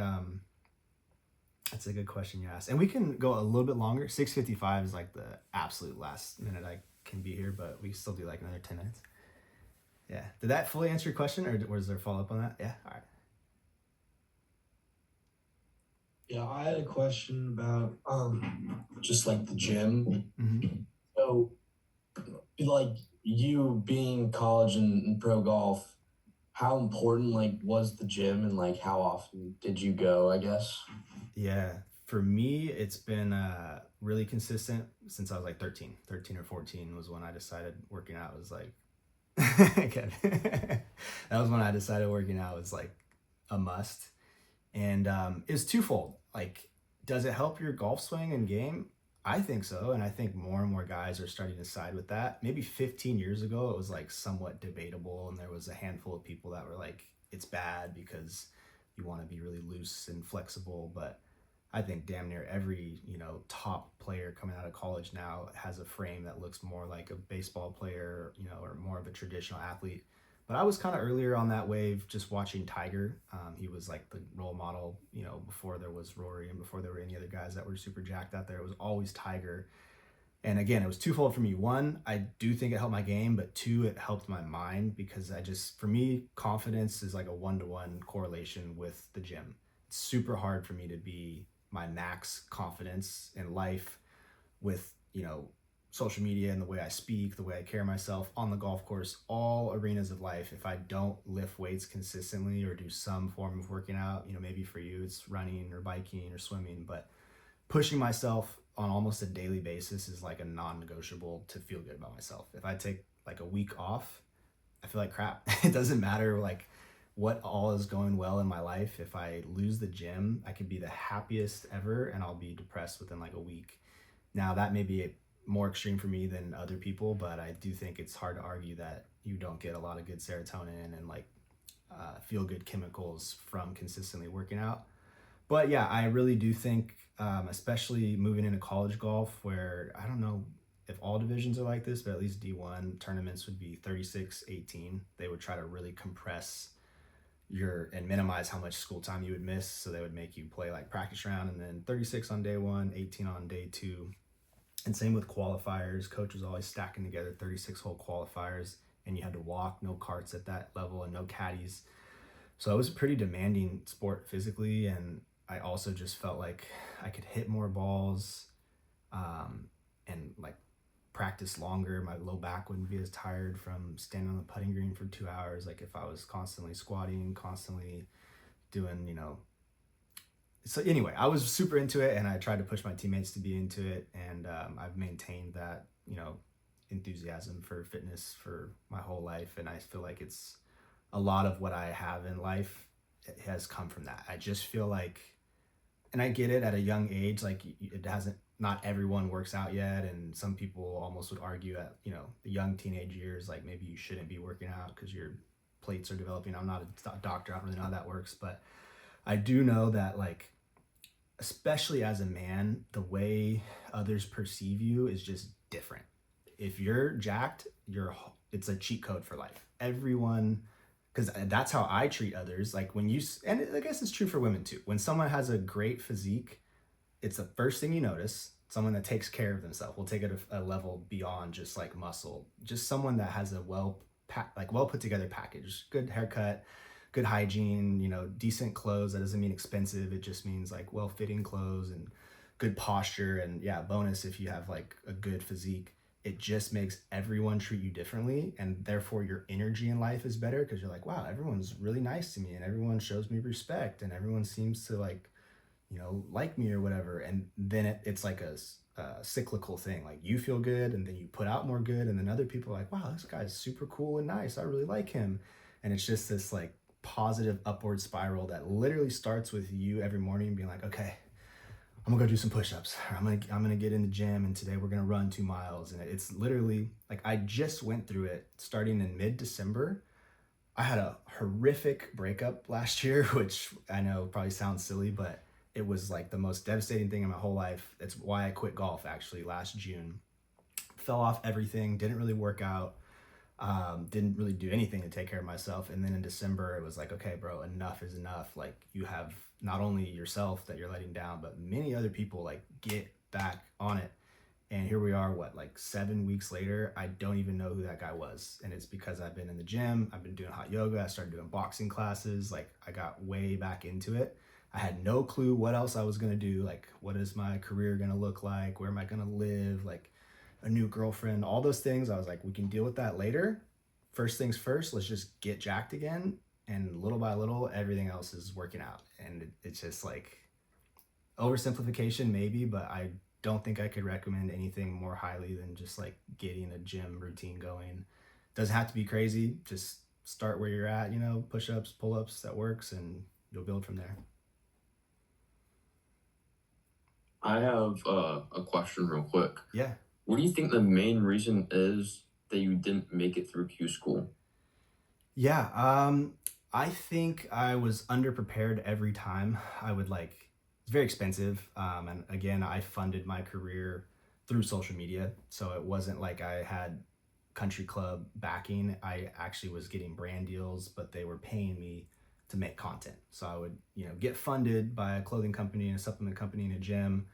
that's a good question you asked, and we can go a little bit longer. 6:55 is like the absolute last minute I can be here, but we still do like another 10 minutes. Yeah, did that fully answer your question, or was there follow up on that? Yeah, all right. Yeah, I had a question about just like the gym. Mm-hmm. So like you being in college and pro golf, how important like was the gym and like how often did you go, I guess? Yeah, for me, it's been really consistent since I was like 13 or 14 was when I decided working out was like, Kevin, that was when I decided working out was like a must. And it's twofold. Like, does it help your golf swing and game? I think so. And I think more and more guys are starting to side with that. Maybe 15 years ago, it was like somewhat debatable. And there was a handful of people that were like, it's bad because you want to be really loose and flexible. But I think damn near every, top player coming out of college now has a frame that looks more like a baseball player, or more of a traditional athlete. But I was kind of earlier on that wave, just watching Tiger. He was like the role model, before there was Rory and before there were any other guys that were super jacked out there. It was always Tiger. And again, it was twofold for me. One, I do think it helped my game, but two, it helped my mind, because for me, confidence is like a 1-to-1 correlation with the gym. It's super hard for me to be my max confidence in life with, social media and the way I speak, the way I carry myself on the golf course, all arenas of life. If I don't lift weights consistently or do some form of working out, maybe for you it's running or biking or swimming, but pushing myself on almost a daily basis is like a non-negotiable to feel good about myself. If I take like a week off, I feel like crap. It doesn't matter like what all is going well in my life. If I lose the gym, I could be the happiest ever and I'll be depressed within like a week. Now that may be more extreme for me than other people, but I do think it's hard to argue that you don't get a lot of good serotonin and like feel good chemicals from consistently working out. But yeah, I really do think, especially moving into college golf, where I don't know if all divisions are like this, but at least D1 tournaments would be 36-18. They would try to really compress and minimize how much school time you would miss. So they would make you play like practice round, and then 36 on day one, 18 on day two. And same with qualifiers. Coach was always stacking together 36-hole qualifiers, and you had to walk, no carts at that level and no caddies. So it was a pretty demanding sport physically, and I also just felt like I could hit more balls and like practice longer. My low back wouldn't be as tired from standing on the putting green for 2 hours. Like if I was constantly squatting, constantly doing, so anyway, I was super into it, and I tried to push my teammates to be into it, and I've maintained that enthusiasm for fitness for my whole life, and I feel like it's a lot of what I have in life has come from that. I just feel like, and I get it at a young age, like it hasn't, not everyone works out yet, and some people almost would argue at the young teenage years, like maybe you shouldn't be working out because your plates are developing. I'm not a doctor, I don't really know how that works, but I do know that, like, especially as a man, the way others perceive you is just different. If you're jacked, it's a cheat code for life. Everyone, because that's how I treat others. Like when and I guess it's true for women too. When someone has a great physique, it's the first thing you notice. Someone that takes care of themselves. We'll take it a level beyond just like muscle. Just someone that has a well put together package. Good haircut, good hygiene, decent clothes. That doesn't mean expensive. It just means like well fitting clothes and good posture. And yeah, bonus if you have like a good physique. It just makes everyone treat you differently, and therefore your energy in life is better because you're like, wow, everyone's really nice to me, and everyone shows me respect, and everyone seems to like me or whatever. And then it's like a cyclical thing. Like you feel good, and then you put out more good, and then other people are like, wow, this guy's super cool and nice, I really like him. And it's just this like positive upward spiral that literally starts with you every morning being like, okay, I'm gonna go do some push-ups, or I'm gonna get in the gym, and today we're gonna run 2 miles. And it's literally like, I just went through it starting in mid-December. I had a horrific breakup last year, which I know probably sounds silly, but it was like the most devastating thing in my whole life. It's why I quit golf actually last June. Fell off everything, didn't really work out, didn't really do anything to take care of myself. And then in December, it was like, okay, bro, enough is enough. Like you have not only yourself that you're letting down, but many other people. Like get back on it. And here we are, like 7 weeks later, I don't even know who that guy was. And it's because I've been in the gym, I've been doing hot yoga, I started doing boxing classes. Like I got way back into it. I had no clue what else I was gonna do. Like, what is my career gonna look like? Where am I gonna live? Like a new girlfriend, all those things. I was like, we can deal with that later. First things first, let's just get jacked again. And little by little, everything else is working out. And it's just like oversimplification maybe, but I don't think I could recommend anything more highly than just like getting a gym routine going. Doesn't have to be crazy. Just start where you're at, push-ups, pull-ups, that works, and you'll build from there. I have a question real quick. Yeah. What do you think the main reason is that you didn't make it through Q school? Yeah. I think I was underprepared every time. It's very expensive. And again, I funded my career through social media. So it wasn't like I had country club backing. I actually was getting brand deals, but they were paying me to make content. So I would, get funded by a clothing company and a supplement company and a gym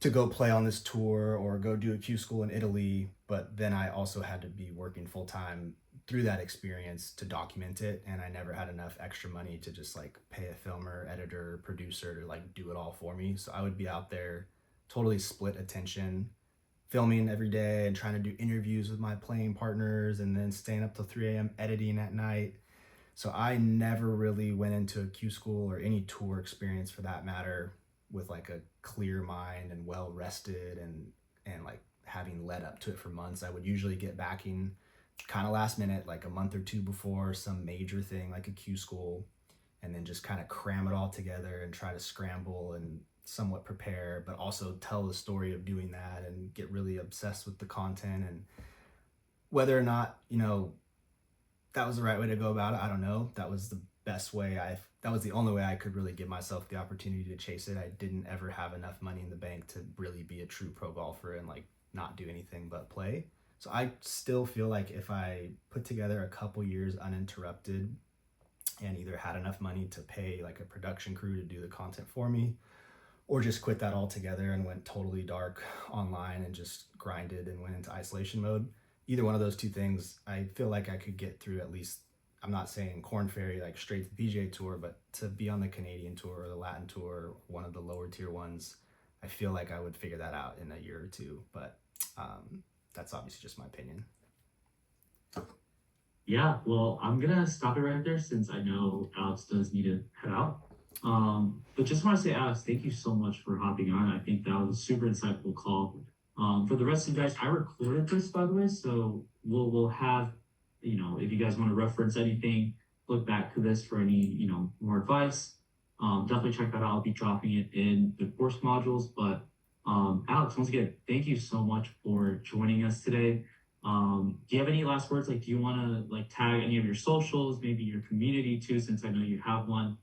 to go play on this tour or go do a Q school in Italy. But then I also had to be working full time through that experience to document it. And I never had enough extra money to just like pay a filmer, editor, producer to like do it all for me. So I would be out there totally split attention, filming every day and trying to do interviews with my playing partners, and then staying up till 3 a.m. editing at night. So I never really went into a Q school or any tour experience for that matter with like a clear mind and well rested and like having led up to it for months. I would usually get backing kind of last minute, like a month or two before some major thing like a Q school, and then just kind of cram it all together and try to scramble and somewhat prepare, but also tell the story of doing that and get really obsessed with the content. And whether or not, that was the right way to go about it, I don't know. That was the best way that was the only way I could really give myself the opportunity to chase it. I didn't ever have enough money in the bank to really be a true pro golfer and like not do anything but play. So I still feel like if I put together a couple years uninterrupted and either had enough money to pay like a production crew to do the content for me, or just quit that altogether and went totally dark online and just grinded and went into isolation mode, either one of those two things, I feel like I could get through at least. I'm not saying Corn Ferry like straight to the PGA Tour, but to be on the Canadian Tour or the Latin Tour, one of the lower tier ones, I feel like I would figure that out in a year or two. But that's obviously just my opinion. Yeah, well, I'm gonna stop it right there since I know Alex does need to head out. But just want to say, Alex, thank you so much for hopping on. I think that was a super insightful call. For the rest of you guys, I recorded this, by the way, so we'll have, if you guys want to reference anything, look back to this for any, more advice. Definitely check that out. I'll be dropping it in the course modules. But Alex, once again, thank you so much for joining us today. Do you have any last words? Like, do you want to like tag any of your socials, maybe your community too, since I know you have one?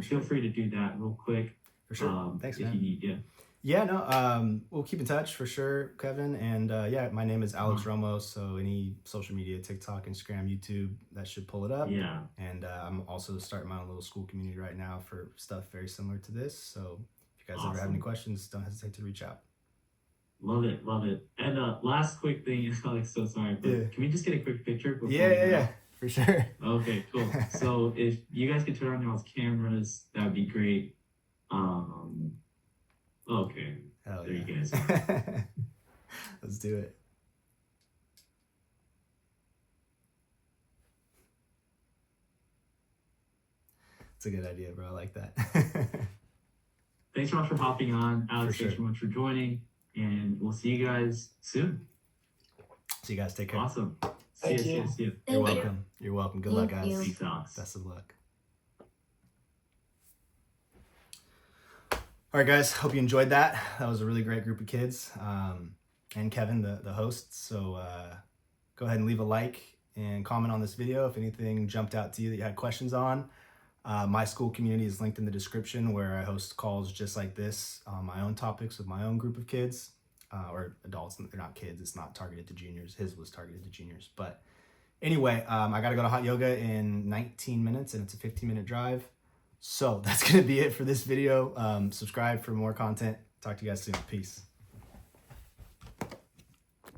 Feel free to do that real quick. For sure. Thanks, if man. you need, yeah. Yeah, no, we'll keep in touch for sure, Kevin. And yeah, my name is Alex Romo. So any social media, TikTok, Instagram, YouTube, that should pull it up. Yeah. And I'm also starting my own little school community right now for stuff very similar to this. So if you guys ever have any questions, don't hesitate to reach out. Love it. And last quick thing, Alex, so sorry, but can we just get a quick picture? Before Yeah, for sure. Okay, cool. So if you guys could turn on y'all's cameras, that would be great. Okay. Hell there yeah. you guys are. Let's do it. It's a good idea, bro. I like that. Thanks so much for hopping on. Alex, sure. Thanks so much for joining. And we'll see you guys soon. See you guys. Take care. Awesome. Thank See you. you. You're welcome. You're welcome. Good luck, guys. Thanks, Alex. Best of luck. All right, guys. Hope you enjoyed that. That was a really great group of kids. And Kevin, the host. So go ahead and leave a like and comment on this video if anything jumped out to you that you had questions on. My school community is linked in the description, where I host calls just like this on my own topics with my own group of kids or adults. They're not kids. It's not targeted to juniors. His was targeted to juniors. But anyway, I got to go to hot yoga in 19 minutes and it's a 15-minute drive. So that's going to be it for this video. Subscribe for more content. Talk to you guys soon. Peace.